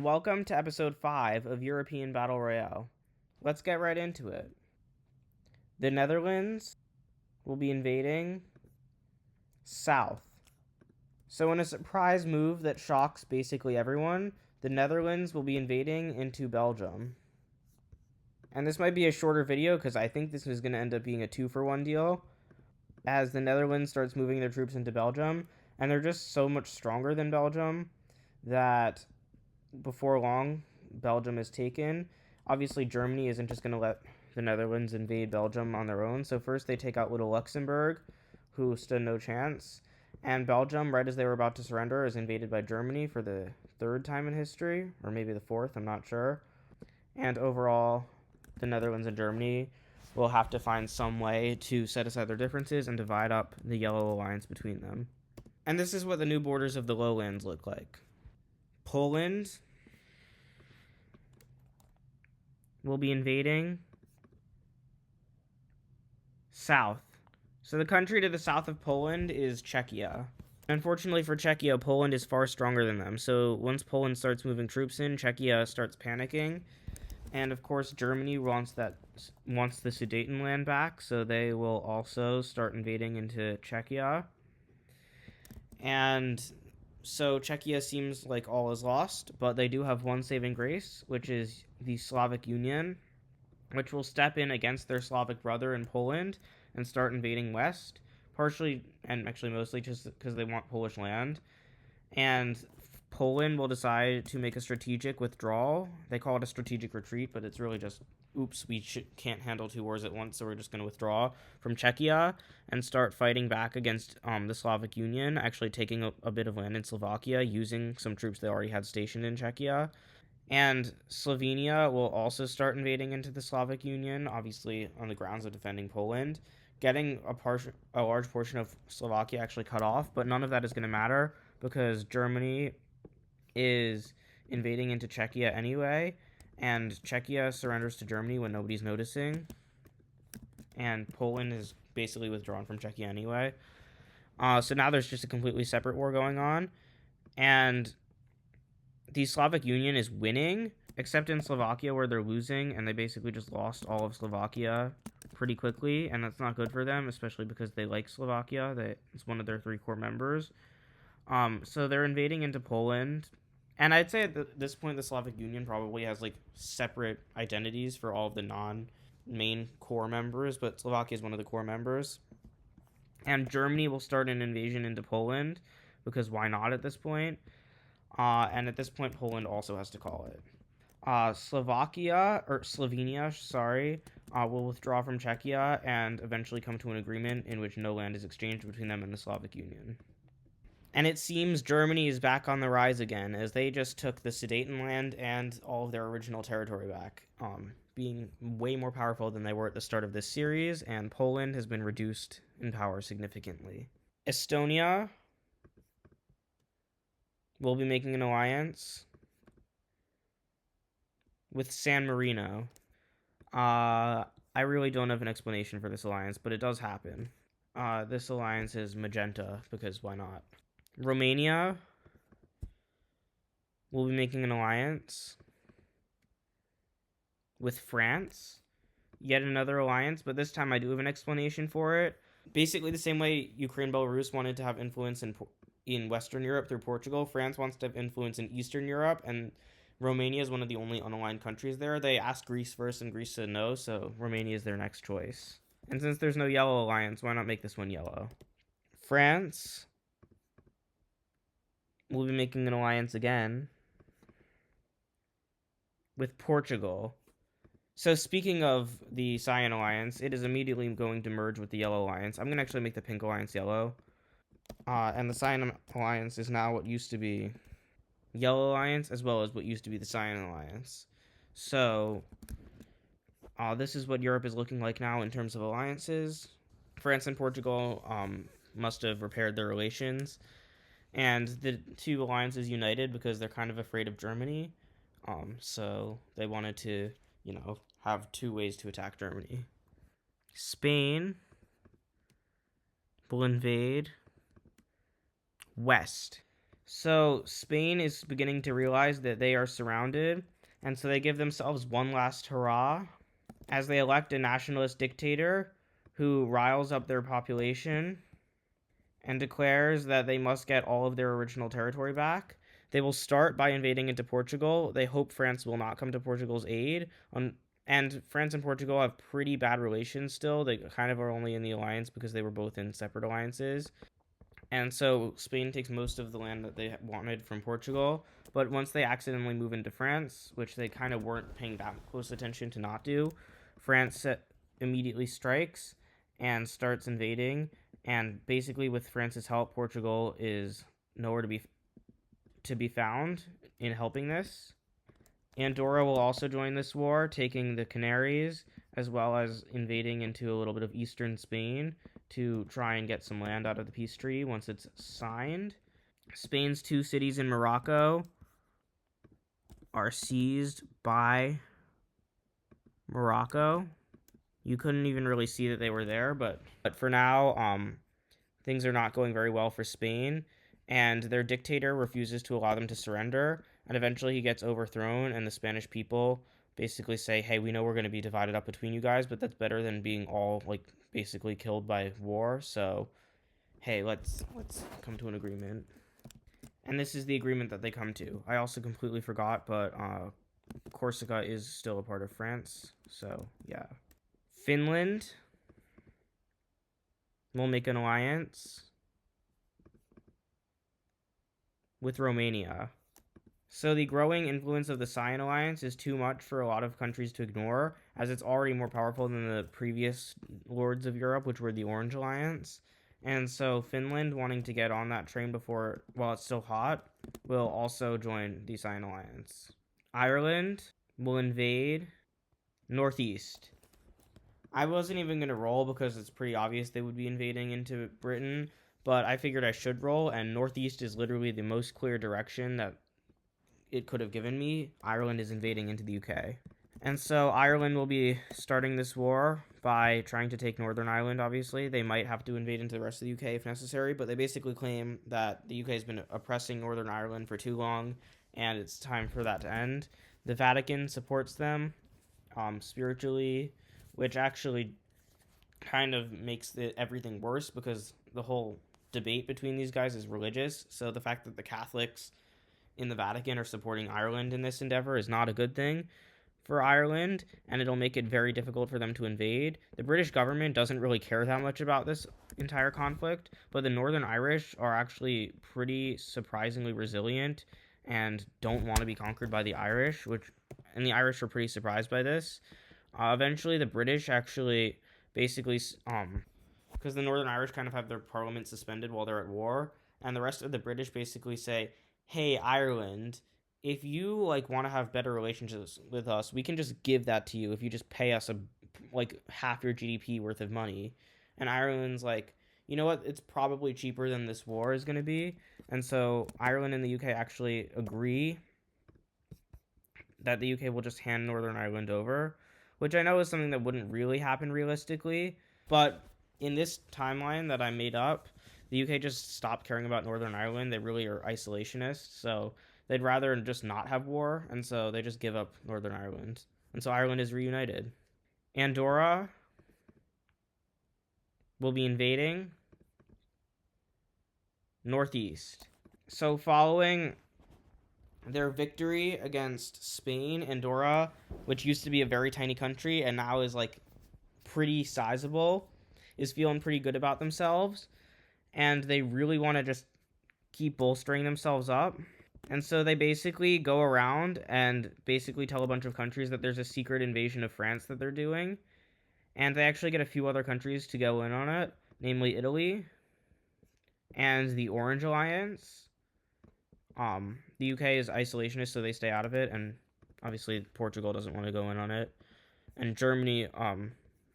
Welcome to episode 5 of European Battle Royale. Let's get right into it. The Netherlands will be invading south. So in a surprise move that shocks basically everyone, the Netherlands will be invading into Belgium. And this might be a shorter video because I think this is going to end up being a 2-for-1 deal, as the Netherlands starts moving their troops into Belgium, and they're just so much stronger than Belgium that before long, Belgium is taken. Obviously, Germany isn't just going to let the Netherlands invade Belgium on their own. So first they take out little Luxembourg, who stood no chance. And Belgium, right as they were about to surrender, is invaded by Germany for the third time in history, or maybe the fourth, I'm not sure. And overall, the Netherlands and Germany will have to find some way to set aside their differences and divide up the Yellow Alliance between them. And this is what the new borders of the lowlands look like. Poland will be invading south. So the country to the south of Poland is Czechia. Unfortunately for Czechia, Poland is far stronger than them. So once Poland starts moving troops in, Czechia starts panicking. And of course, Germany wants the Sudetenland back, so they will also start invading into Czechia. And so Czechia seems like all is lost, but they do have one saving grace, which is the Slavic Union, which will step in against their Slavic brother in Poland and start invading west, partially and actually mostly just because they want Polish land. And Poland will decide to make a strategic withdrawal. They call it a strategic retreat, but it's really just, oops, we can't handle two wars at once, so we're just going to withdraw from Czechia and start fighting back against the Slavic Union, actually taking a bit of land in Slovakia, using some troops they already had stationed in Czechia. And Slovenia will also start invading into the Slavic Union, obviously on the grounds of defending Poland, getting a large portion of Slovakia actually cut off, but none of that is going to matter because Germany is invading into Czechia anyway, and Czechia surrenders to Germany when nobody's noticing, and Poland is basically withdrawn from Czechia anyway. So now there's just a completely separate war going on, and the Slavic Union is winning, except in Slovakia where they're losing, and they basically just lost all of Slovakia pretty quickly, and that's not good for them, especially because they like Slovakia. It's one of their 3 core members. So they're invading into Poland, and I'd say at this point the Slavic Union probably has like separate identities for all of the non-main core members, but Slovakia is one of the core members. And Germany will start an invasion into Poland, because why not at this point? And at this point, Poland also has to call it. Slovenia, will withdraw from Czechia and eventually come to an agreement in which no land is exchanged between them and the Slavic Union. And it seems Germany is back on the rise again, as they just took the Sudetenland and all of their original territory back, being way more powerful than they were at the start of this series, and Poland has been reduced in power significantly. Estonia will be making an alliance with San Marino. I really don't have an explanation for this alliance, but it does happen. This alliance is magenta, because why not? Romania will be making an alliance with France. Yet another alliance, but this time I do have an explanation for it. Basically the same way Ukraine, Belarus wanted to have influence in Western Europe through Portugal, France wants to have influence in Eastern Europe, and Romania is one of the only unaligned countries there. They asked Greece first, and Greece said no, so Romania is their next choice. And since there's no yellow alliance, why not make this one yellow? France will be making an alliance again with Portugal. So speaking of the Cyan Alliance, it is immediately going to merge with the Yellow Alliance. I'm going to actually make the Pink Alliance yellow. And the Cyan Alliance is now what used to be Yellow Alliance, as well as what used to be the Cyan Alliance. So this is what Europe is looking like now in terms of alliances. France and Portugal must have repaired their relations, and the 2 alliances united because they're kind of afraid of Germany. So they wanted to, have 2 ways to attack Germany. Spain will invade west. So Spain is beginning to realize that they are surrounded, and so they give themselves one last hurrah as they elect a nationalist dictator who riles up their population and declares that they must get all of their original territory back. They will start by invading into Portugal. They hope France will not come to Portugal's aid. And France and Portugal have pretty bad relations still. They kind of are only in the alliance because they were both in separate alliances. And so Spain takes most of the land that they wanted from Portugal. But once they accidentally move into France, which they kind of weren't paying that close attention to not do, France immediately strikes and starts invading. And basically, with France's help, Portugal is nowhere to be found in helping this. Andorra will also join this war, taking the Canaries as well as invading into a little bit of eastern Spain to try and get some land out of the peace treaty once it's signed. Spain's two cities in Morocco are seized by Morocco. You couldn't even really see that they were there, but for now, things are not going very well for Spain, and their dictator refuses to allow them to surrender, and eventually he gets overthrown, and the Spanish people basically say, hey, we know we're going to be divided up between you guys, but that's better than being all, like, basically killed by war, so, hey, let's come to an agreement. And this is the agreement that they come to. I also completely forgot, but Corsica is still a part of France, so, yeah. Finland will make an alliance with Romania. So the growing influence of the Cyan Alliance is too much for a lot of countries to ignore, as it's already more powerful than the previous lords of Europe, which were the Orange Alliance. And so Finland, wanting to get on that train while it's still hot, will also join the Cyan Alliance. Ireland will invade Northeast. I wasn't even going to roll because it's pretty obvious they would be invading into Britain, but I figured I should roll, and Northeast is literally the most clear direction that it could have given me. Ireland is invading into the UK. And so Ireland will be starting this war by trying to take Northern Ireland, obviously. They might have to invade into the rest of the UK if necessary, but they basically claim that the UK has been oppressing Northern Ireland for too long, and it's time for that to end. The Vatican supports them spiritually, which actually kind of makes everything worse because the whole debate between these guys is religious. So the fact that the Catholics in the Vatican are supporting Ireland in this endeavor is not a good thing for Ireland, and it'll make it very difficult for them to invade. The British government doesn't really care that much about this entire conflict, but the Northern Irish are actually pretty surprisingly resilient and don't want to be conquered by the Irish, and the Irish were pretty surprised by this. Eventually, the British actually basically, because the Northern Irish kind of have their parliament suspended while they're at war, and the rest of the British basically say, hey, Ireland, if you want to have better relationships with us, we can just give that to you if you just pay us half your GDP worth of money. And Ireland's like, you know what? It's probably cheaper than this war is going to be. And so Ireland and the UK actually agree that the UK will just hand Northern Ireland over, which I know is something that wouldn't really happen realistically. But in this timeline that I made up, the UK just stopped caring about Northern Ireland. They really are isolationists, so they'd rather just not have war, and so they just give up Northern Ireland. And so Ireland is reunited. Andorra will be invading Northeast. So following their victory against Spain, Andorra, which used to be a very tiny country and now is pretty sizable, is feeling pretty good about themselves, and they really want to just keep bolstering themselves up. And so they basically go around and basically tell a bunch of countries that there's a secret invasion of France that they're doing. And they actually get a few other countries to go in on it, namely Italy and the Orange Alliance. The UK is isolationist, so they stay out of it, and obviously Portugal doesn't want to go in on it. And Germany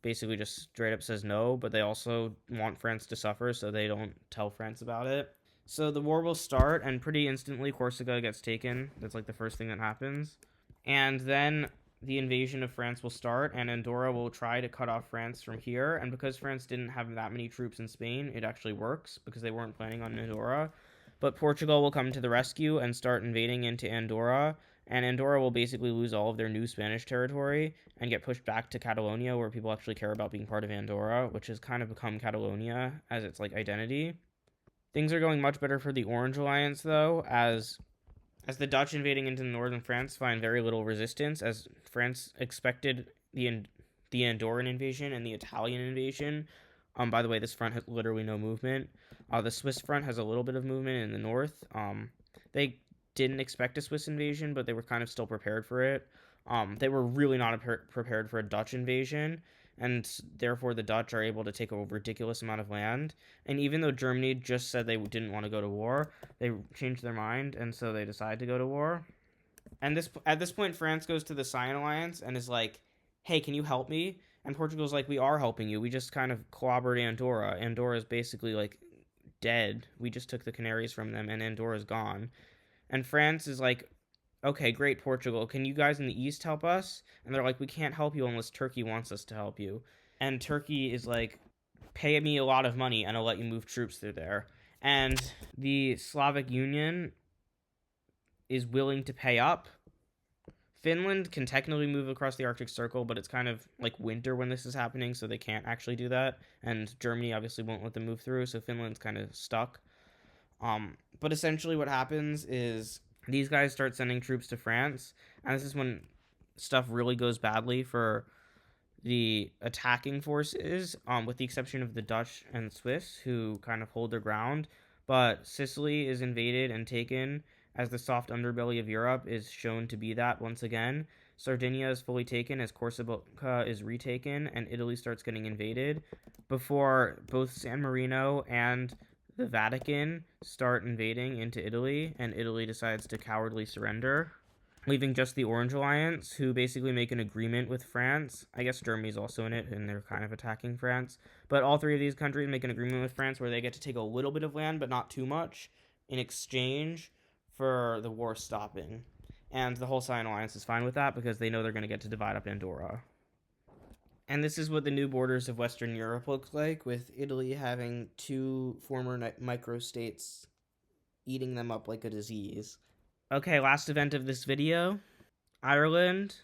basically just straight up says no, but they also want France to suffer, so they don't tell France about it. So the war will start, and pretty instantly Corsica gets taken. That's the first thing that happens. And then the invasion of France will start, and Andorra will try to cut off France from here. And because France didn't have that many troops in Spain, it actually works, because they weren't planning on Andorra. But Portugal will come to the rescue and start invading into Andorra, and Andorra will basically lose all of their new Spanish territory and get pushed back to Catalonia, where people actually care about being part of Andorra, which has kind of become Catalonia as its like identity. Things are going much better for the Orange Alliance, though, as the Dutch invading into northern France find very little resistance, as France expected the Andorran invasion and the Italian invasion. By the way, this front has literally no movement. The Swiss front has a little bit of movement in the north. They didn't expect a Swiss invasion, but they were kind of still prepared for it. They were really not prepared for a Dutch invasion, and therefore the Dutch are able to take a ridiculous amount of land. And even though Germany just said they didn't want to go to war, they changed their mind, and so they decided to go to war. And at this point, France goes to the Cyan Alliance and is like, "Hey, can you help me?" And Portugal's like, "We are helping you. We just kind of clobbered Andorra. Andorra is basically like dead. We just took the Canaries from them, and Andorra's gone." And France is like, "Okay, great, Portugal. Can you guys in the east help us?" And they're like, "We can't help you unless Turkey wants us to help you." And Turkey is like, "Pay me a lot of money and I'll let you move troops through there." And the Slavic Union is willing to pay up. Finland can technically move across the Arctic Circle, but it's kind of like winter when this is happening, so they can't actually do that. And Germany obviously won't let them move through, so Finland's kind of stuck. But essentially what happens is these guys start sending troops to France, and this is when stuff really goes badly for the attacking forces, with the exception of the Dutch and Swiss, who kind of hold their ground. But Sicily is invaded and taken, as the soft underbelly of Europe is shown to be that once again. Sardinia is fully taken as Corsica is retaken, and Italy starts getting invaded before both San Marino and the Vatican start invading into Italy, and Italy decides to cowardly surrender, leaving just the Orange Alliance, who basically make an agreement with France. I guess Germany's also in it, and they're kind of attacking France. But all three of these countries make an agreement with France where they get to take a little bit of land, but not too much, in exchange for the war stopping. And the whole Cyan Alliance is fine with that because they know they're going to get to divide up Andorra. And this is what the new borders of Western Europe look like, with Italy having two former microstates eating them up like a disease. Okay, last event of this video. Ireland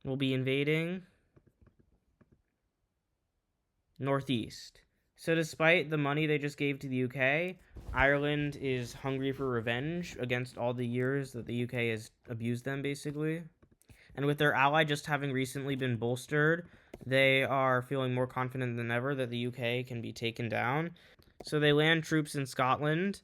will be invading Northeast. So despite the money they just gave to the UK, Ireland is hungry for revenge against all the years that the UK has abused them, basically. And with their ally just having recently been bolstered, they are feeling more confident than ever that the UK can be taken down. So they land troops in Scotland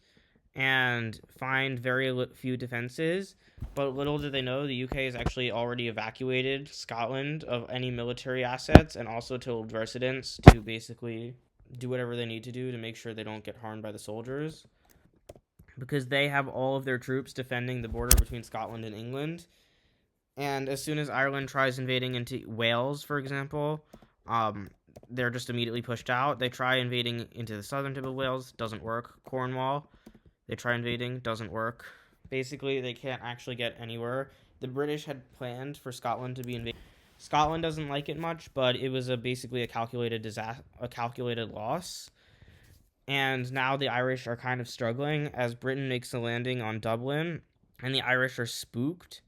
and find very few defenses. But little do they know, the UK has actually already evacuated Scotland of any military assets and also told residents to basically do whatever they need to do to make sure they don't get harmed by the soldiers, because they have all of their troops defending the border between Scotland and England. And as soon as Ireland tries invading into Wales, for example, they're just immediately pushed out. They try invading into the southern tip of Wales, doesn't work. Cornwall, they try invading, doesn't work. Basically, they can't actually get anywhere. The British had planned for Scotland to be invaded. Scotland doesn't like it much, but it was basically a calculated loss. And now the Irish are kind of struggling as Britain makes a landing on Dublin, and the Irish are spooked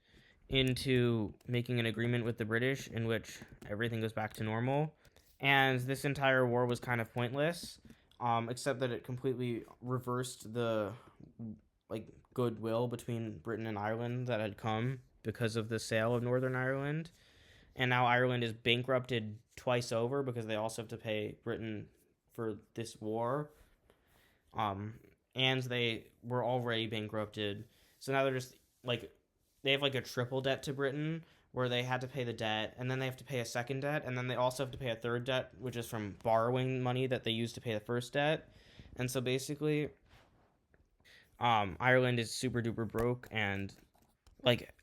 into making an agreement with the British in which everything goes back to normal. And this entire war was kind of pointless, except that it completely reversed the goodwill between Britain and Ireland that had come because of the sale of Northern Ireland. And now Ireland is bankrupted twice over because they also have to pay Britain for this war. And they were already bankrupted. So now they're just they have a triple debt to Britain, where they had to pay the debt, and then they have to pay a second debt, and then they also have to pay a third debt, which is from borrowing money that they used to pay the first debt. And so basically, Ireland is super duper broke, and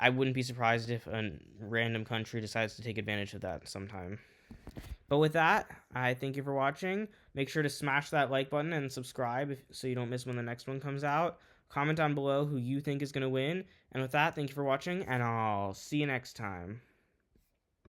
I wouldn't be surprised if a random country decides to take advantage of that sometime. But with that, I thank you for watching. Make sure to smash that like button and subscribe so you don't miss when the next one comes out. Comment down below who you think is going to win. And with that, thank you for watching, and I'll see you next time.